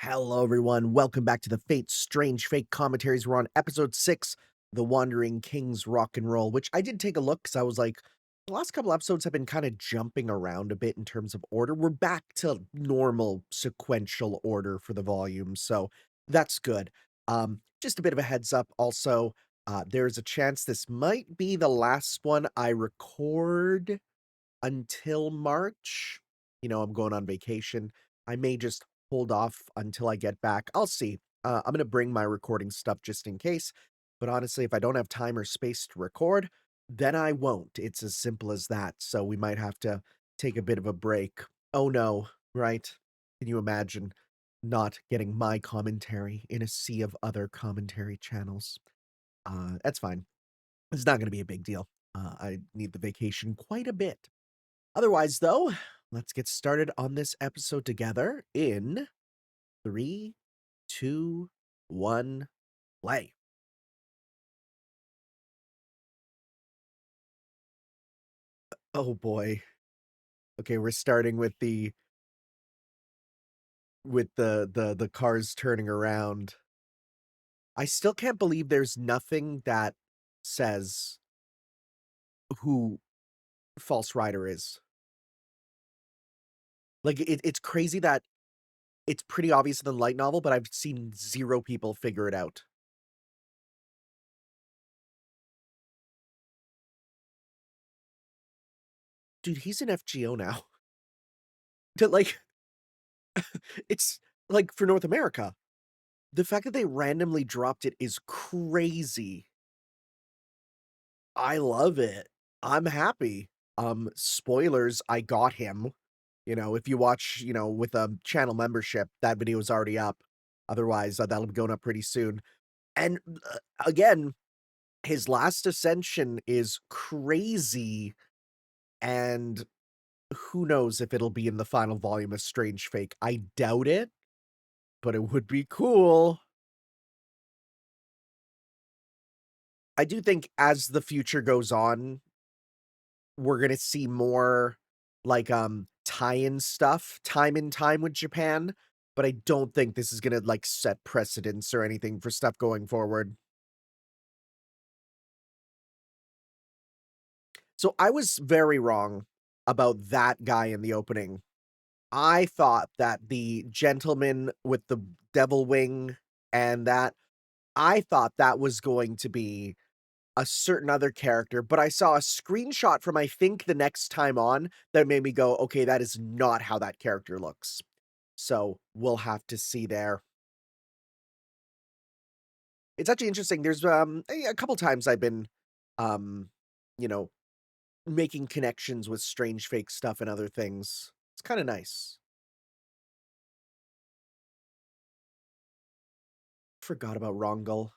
Hello, everyone. Welcome back to the Fate Strange Fake Commentaries. We're on episode 6, The Wandering King's Rock and Roll, which I did take a look because I was like, the last couple episodes have been kind of jumping around a bit in terms of order. We're back to normal sequential order for the volume, so that's good. Just a bit of a heads up also. There's a chance this might be the last one I record until March. I'm going on vacation. I may just hold off until I get back. I'll see. I'm gonna bring my recording stuff just in case, but honestly, if I don't have time or space to record, then I won't. It's as simple as that, so we might have to take a bit of a break. Oh, no, right? Can you imagine not getting my commentary in a sea of other commentary channels? That's fine. It's not gonna be a big deal. I need the vacation quite a bit. Otherwise, though, let's get started on this episode together in three, two, one, play. Oh boy. Okay, we're starting with the cars turning around. I still can't believe there's nothing that says who False Rider is. Like it's crazy that it's pretty obvious in the light novel, but I've seen zero people figure it out. Dude, he's an FGO now. Like it's like for North America. The fact that they randomly dropped it is crazy. I love it. I'm happy. Spoilers, I got him. If you watch, with a channel membership, that video is already up. Otherwise, that'll be going up pretty soon. And again, his last ascension is crazy, and who knows if it'll be in the final volume of Strange Fake. I doubt it, but it would be cool. I do think as the future goes on, we're gonna see more like tie-in stuff time and time with Japan, but I don't think this is gonna like set precedents or anything for stuff going forward. So I was very wrong about that guy in the opening. I thought that the gentleman with the devil wing and that I thought that was going to be a certain other character, but I saw a screenshot from I think the next time on that made me go, okay, that is not how that character looks. So we'll have to see there. It's actually interesting. There's a couple times I've been um, you know, making connections with strange fake stuff and other things. It's kind of nice. Forgot about Rongal.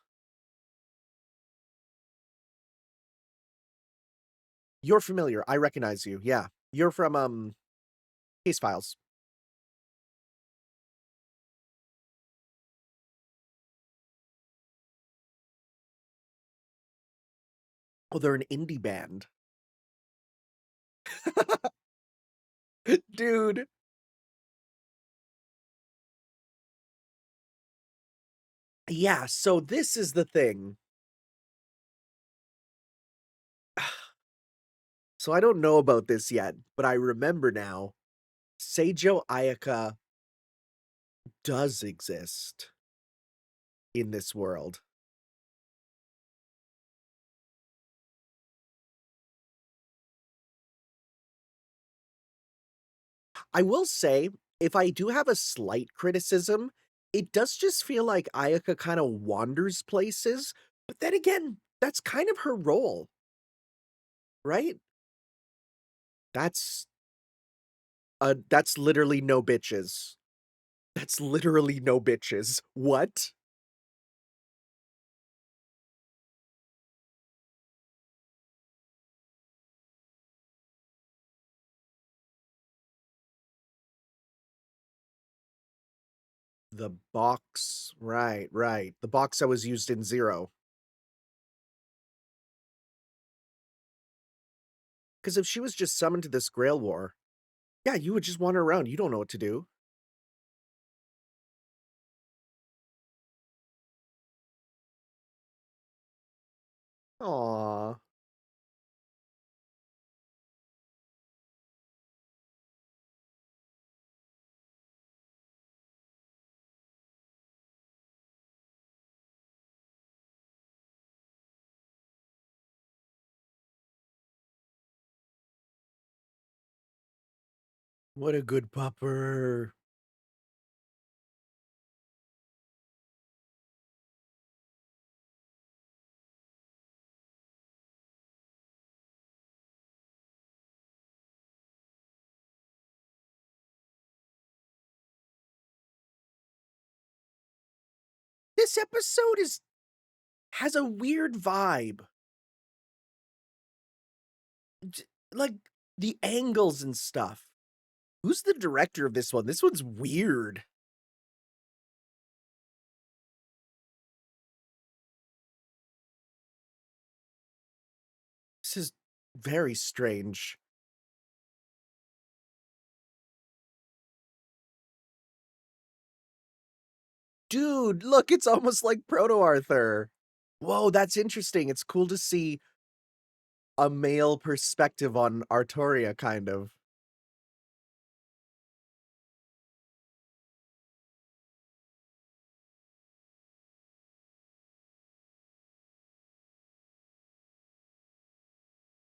You're familiar. I recognize you. Yeah. You're from Case Files. Oh, they're an indie band. Dude. Yeah, so this is the thing. So I don't know about this yet, but I remember now. Seijo Ayaka does exist in this world. I will say, if I do have a slight criticism, it does just feel like Ayaka kind of wanders places, but then again, that's kind of her role, right? That's that's literally no bitches. That's literally no bitches. What? The box. Right, right. The box that was used in Zero. Because if she was just summoned to this Grail War, yeah, you would just wander around. You don't know what to do. Aw. What a good pupper. This episode is has a weird vibe. J like, the angles and stuff. Who's the director of this one? This one's weird. This is very strange. Dude, look, it's almost like Proto Arthur. Whoa, that's interesting. It's cool to see a male perspective on Artoria, kind of.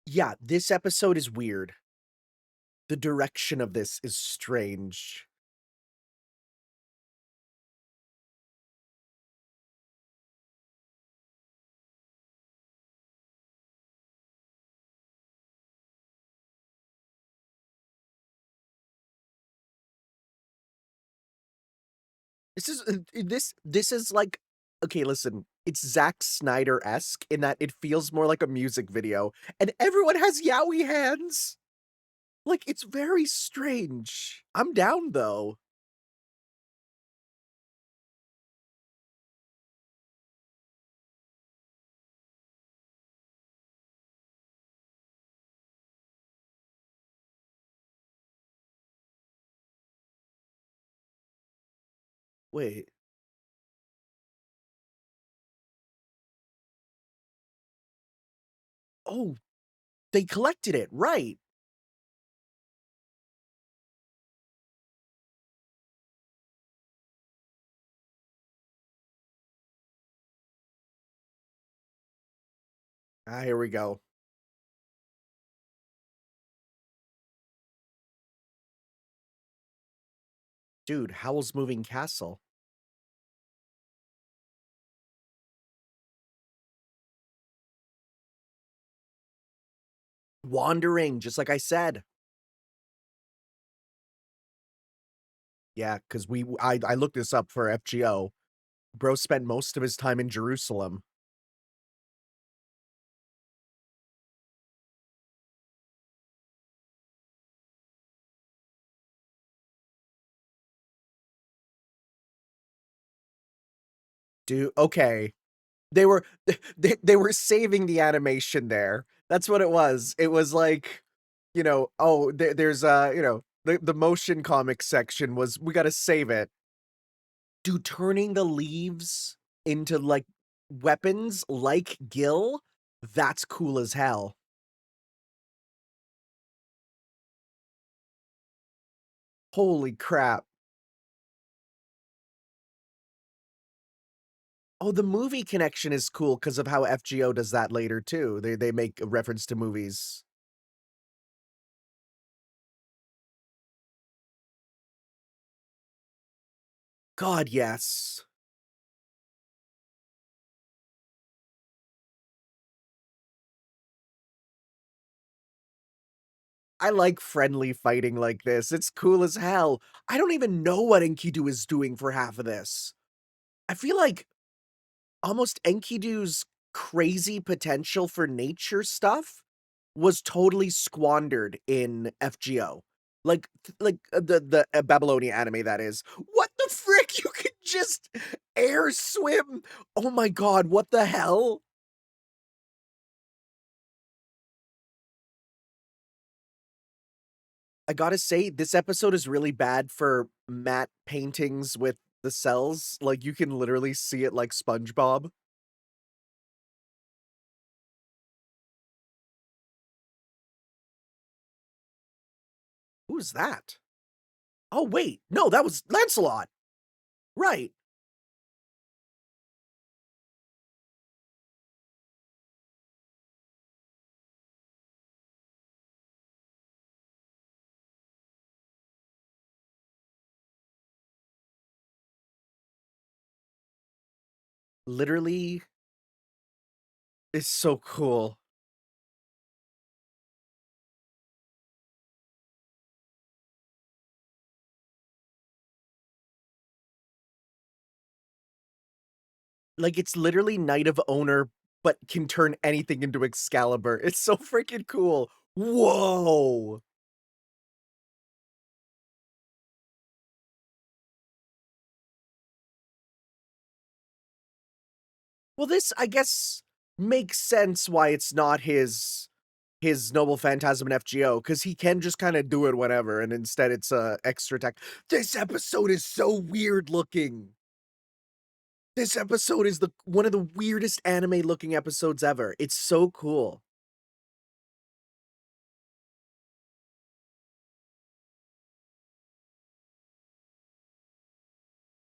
Yeah, this episode is weird. The direction of this is strange. This is this is like okay, listen, it's Zack Snyder-esque in that it feels more like a music video, and everyone has yaoi hands. Like, it's very strange. I'm down, though. Wait. Oh, they collected it, right. Ah, here we go. Dude, Howl's Moving Castle. Wandering, just like I said. Yeah, 'cause I looked this up for FGO. Bro spent most of his time in Jerusalem. Dude, okay. They were they were saving the animation there. That's what it was. It was like, oh, there's, the motion comic section was, "We gotta save it." Dude, turning the leaves into, like, weapons like Gil, that's cool as hell. Holy crap. Oh, the movie connection is cool because of how FGO does that later too. They make a reference to movies. God, yes. I like friendly fighting like this. It's cool as hell. I don't even know what Enkidu is doing for half of this. I feel like almost Enkidu's crazy potential for nature stuff was totally squandered in FGO. The Babylonia anime, that is. What the frick? You can just air swim? Oh my god, what the hell? I gotta say, this episode is really bad for matte paintings with the cells. Like, you can literally see it like SpongeBob. was that? Oh, wait, no, that was Lancelot! Right. Literally is so cool. Like, it's literally Knight of Owner, but can turn anything into Excalibur. It's so freaking cool. Whoa! Well, this, I guess, makes sense why it's not his Noble Phantasm and FGO, because he can just kinda do it whenever, and instead it's a extra attack. This episode is so weird looking. This episode is the one of the weirdest anime-looking episodes ever. It's so cool.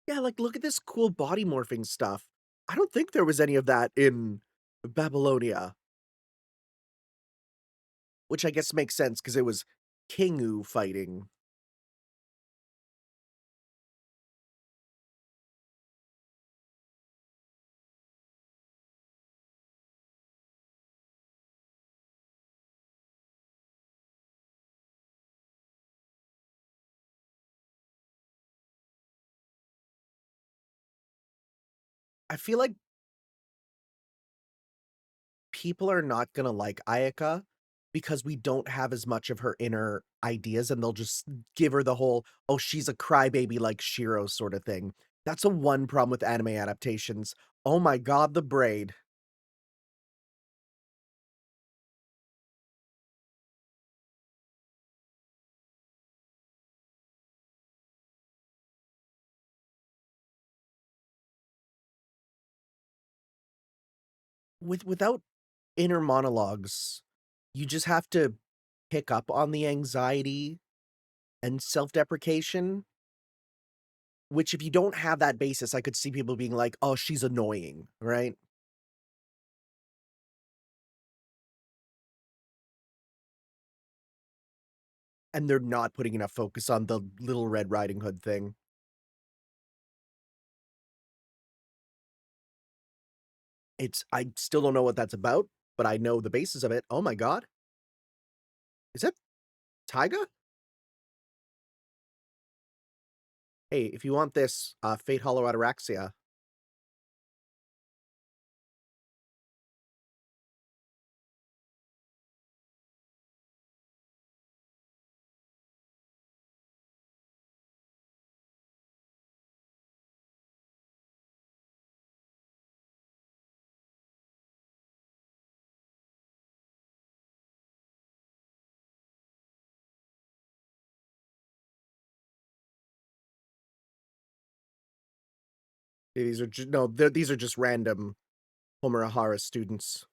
Yeah, like, look at this cool body morphing stuff. I don't think there was any of that in Babylonia, which I guess makes sense because it was Kingu fighting. I feel like people are not gonna like Ayaka because we don't have as much of her inner ideas, and they'll just give her the whole, "Oh, she's a crybaby like Shiro" sort of thing. That's a one problem with anime adaptations. Oh my god, the braid. Without inner monologues, you just have to pick up on the anxiety and self-deprecation, which if you don't have that basis, I could see people being like, "Oh, she's annoying," right? And they're not putting enough focus on the Little Red Riding Hood thing. I still don't know what that's about, but I know the basis of it. Oh my god. Is that Taiga? Hey, if you want this, Fate Hollow Ataraxia. These are just no, these are just random Homerahara students.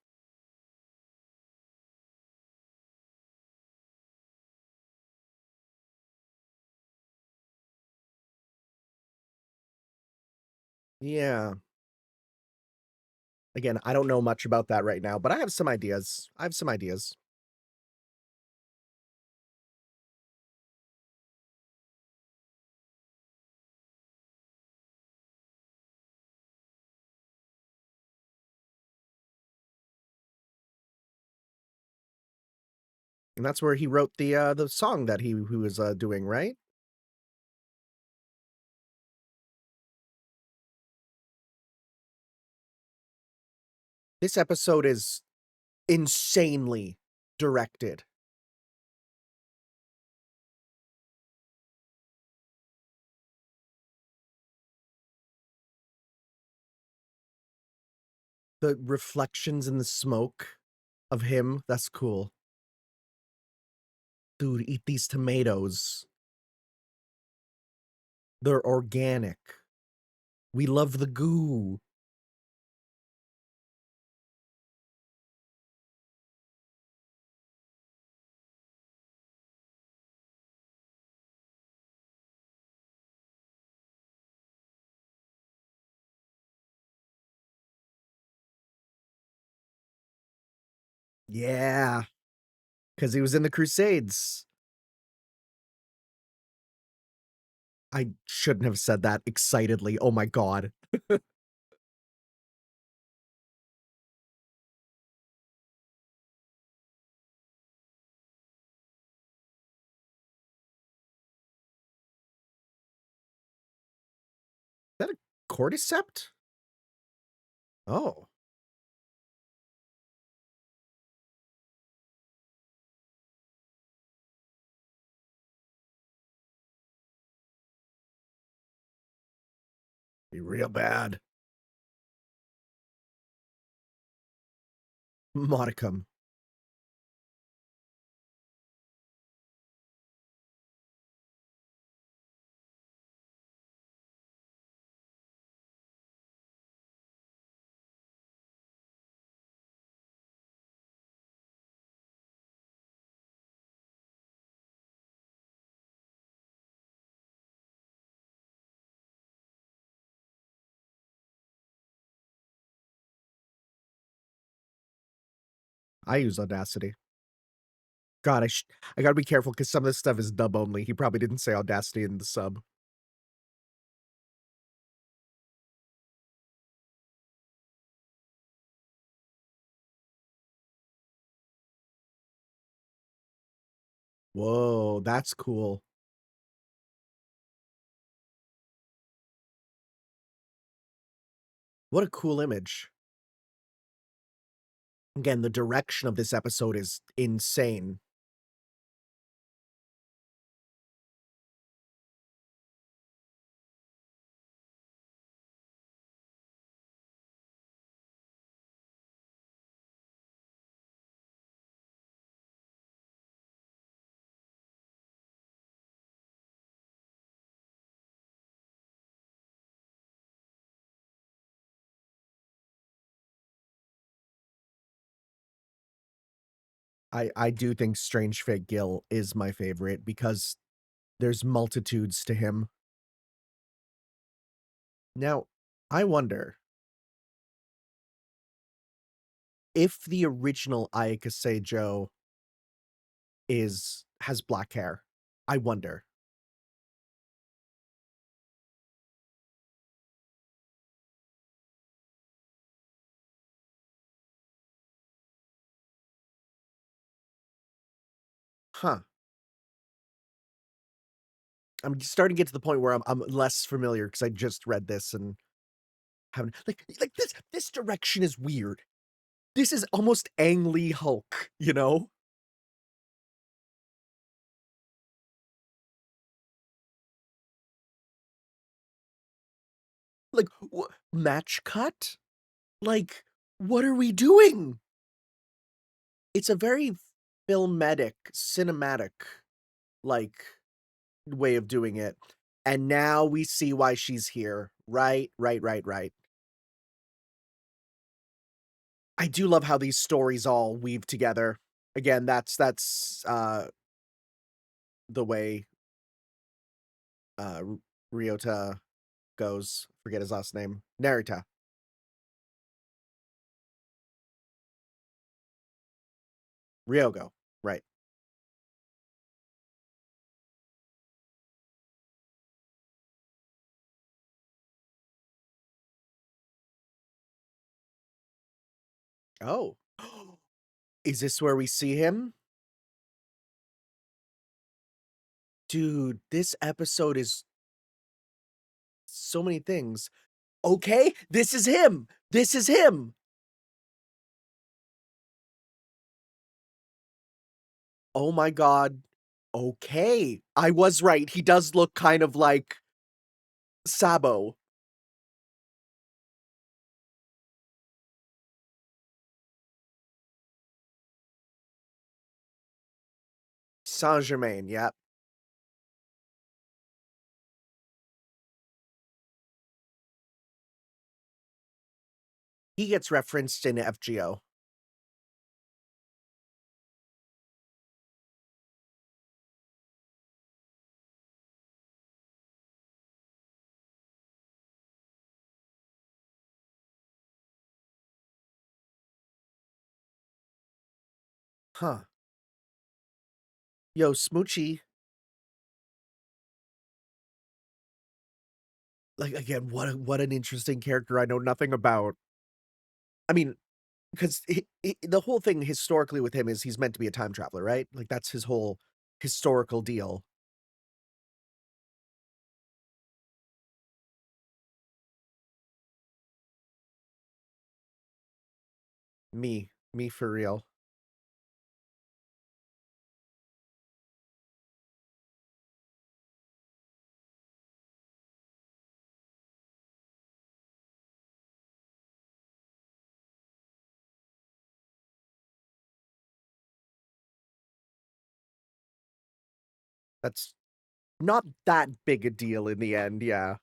Yeah. Again, I don't know much about that right now, but I have some ideas. I have some ideas. And that's where he wrote the song that he was, doing, right? This episode is insanely directed. The reflections in the smoke of him, that's cool. Dude, eat these tomatoes. They're organic. We love the goo. Yeah, because he was in the Crusades. I shouldn't have said that excitedly, oh my god. Is that a cordyceps? Oh, be real bad. Modicum. I use Audacity. God, I gotta be careful because some of this stuff is dub only. He probably didn't say Audacity in the sub. Whoa, that's cool. What a cool image. Again, the direction of this episode is insane. I do think Strange Fate Gil is my favorite because there's multitudes to him. Now, I wonder if the original Ayaka Joe has black hair. I wonder. Huh. I'm starting to get to the point where I'm less familiar because I just read this and haven't like this direction is weird. This is almost Ang Lee Hulk, you know? Like match cut? Like what are we doing? It's a very filmatic, cinematic like way of doing it. And now we see why she's here. Right, right, right, right. I do love how these stories all weave together. Again, that's the way Ryota goes. Forget his last name. Narita. Ryogo. Right. Oh. Is this where we see him? Dude, this episode is so many things. Okay, this is him. This is him. Oh my god. Okay. I was right. He does look kind of like Sabo. Saint Germain, yep. He gets referenced in FGO. Huh. Yo, Smoochie, like, again, what an interesting character I know nothing about. I mean, 'cause the whole thing historically with him is he's meant to be a time traveler, right? Like, that's his whole historical deal. Me for real. That's not that big a deal in the end, yeah.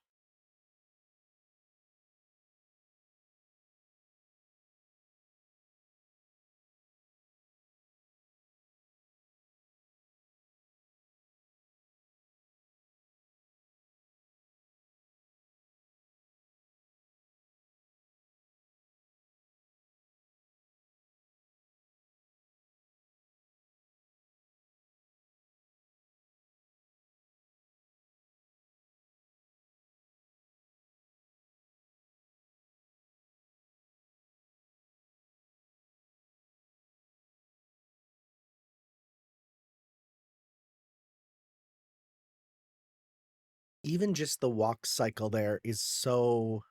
Even just the walk cycle there is so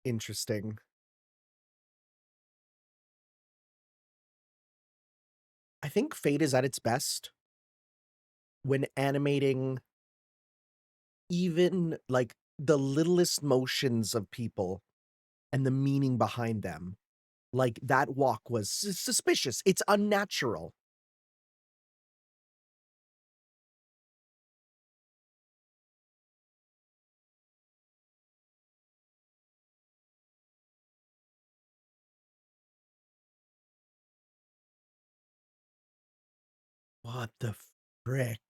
interesting. I think Fate is at its best when animating even, like, the littlest motions of people and the meaning behind them. Like, that walk was suspicious, it's unnatural. What the frick?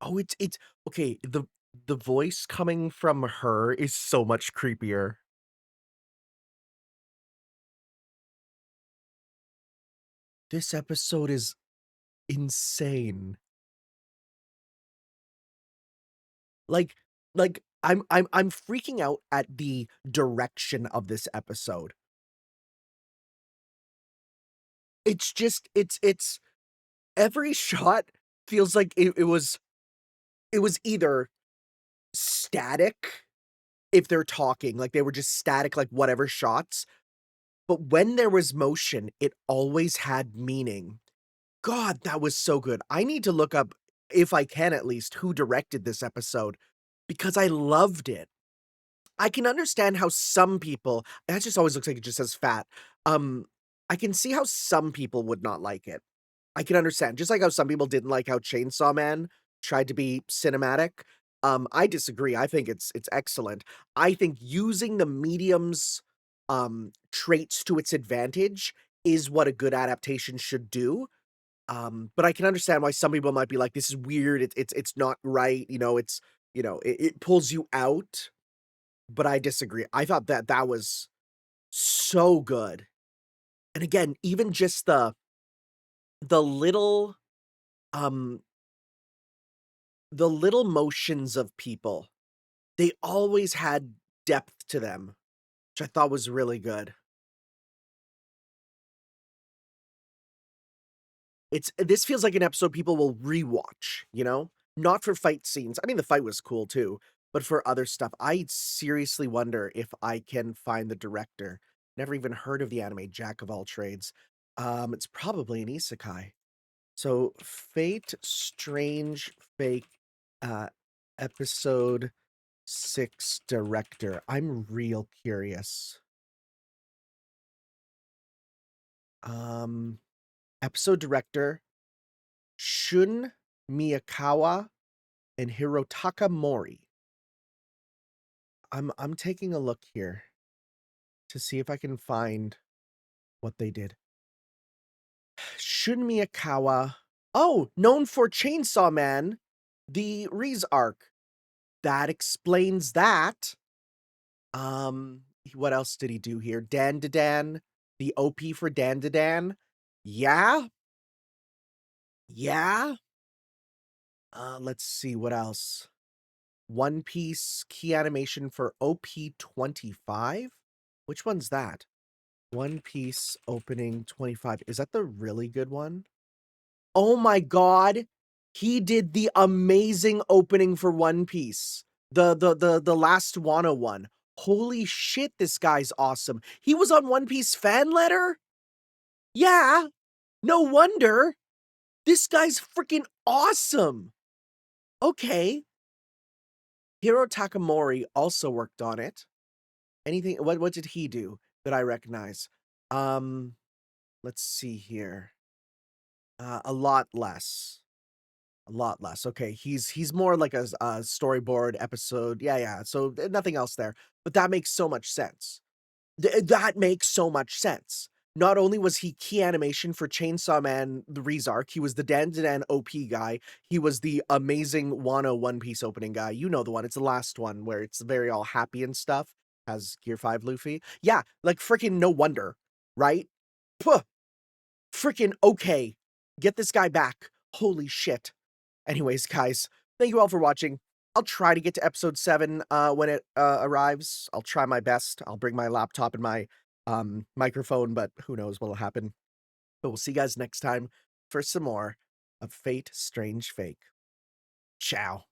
Oh, it's okay, the voice coming from her is so much creepier. This episode is insane. Like I'm freaking out at the direction of this episode. It's just it's every shot feels like it was either static if they're talking, like they were just static, like whatever shots, but when there was motion, it always had meaning. God, that was so good. I need to look up, if I can at least, who directed this episode because I loved it. I can understand how some people that just always looks like it just says fat. Um, I can see how some people would not like it. I can understand, just like how some people didn't like how Chainsaw Man tried to be cinematic. I disagree. I think it's excellent. I think using the medium's traits to its advantage is what a good adaptation should do. But I can understand why some people might be like, "This is weird. It's not right." It pulls you out. But I disagree. I thought that that was so good. And again, even just the little um the little motions of people, they always had depth to them, which I thought was really good. This feels like an episode people will rewatch, you know? Not for fight scenes. I mean, the fight was cool too, but for other stuff. I seriously wonder if I can find the director. Never even heard of the anime Jack of All Trades. It's probably an isekai. So, Fate Strange Fake uh episode 6 director. I'm real curious. Um Episode director Shun Miyakawa and Hirotaka Mori. I'm taking a look here to see if I can find what they did. Shun Miyakawa. Oh, known for Chainsaw Man, the Riz arc. That explains that. What else did he do here? Dandadan, the OP for Dandadan. Yeah, yeah. Let's see what else. One Piece key animation for OP 25. Which one's that? One Piece opening 25. Is that the really good one? Oh my god. He did the amazing opening for One Piece. The last Wano one. Holy shit, this guy's awesome. He was on One Piece fan letter? Yeah. No wonder. This guy's freaking awesome. Okay. Hiro Takamori also worked on it. Anything what did he do that I recognize? Um, let's see here. A lot less. A lot less. Okay, he's more like a storyboard episode. Yeah, yeah. So nothing else there. But that makes so much sense. That makes so much sense. Not only was he key animation for Chainsaw Man, the Rezark, he was the Dandadan OP guy. He was the amazing Wano One Piece opening guy. You know the one. It's the last one where it's very all happy and stuff. Has Gear 5 Luffy. Yeah, like freaking no wonder, right? Puh, freaking okay. Get this guy back. Holy shit. Anyways, guys, thank you all for watching. I'll try to get to episode 7 when it arrives. I'll try my best. I'll bring my laptop and my microphone, but who knows what'll happen. But we'll see you guys next time for some more of Fate Strange Fake. Ciao.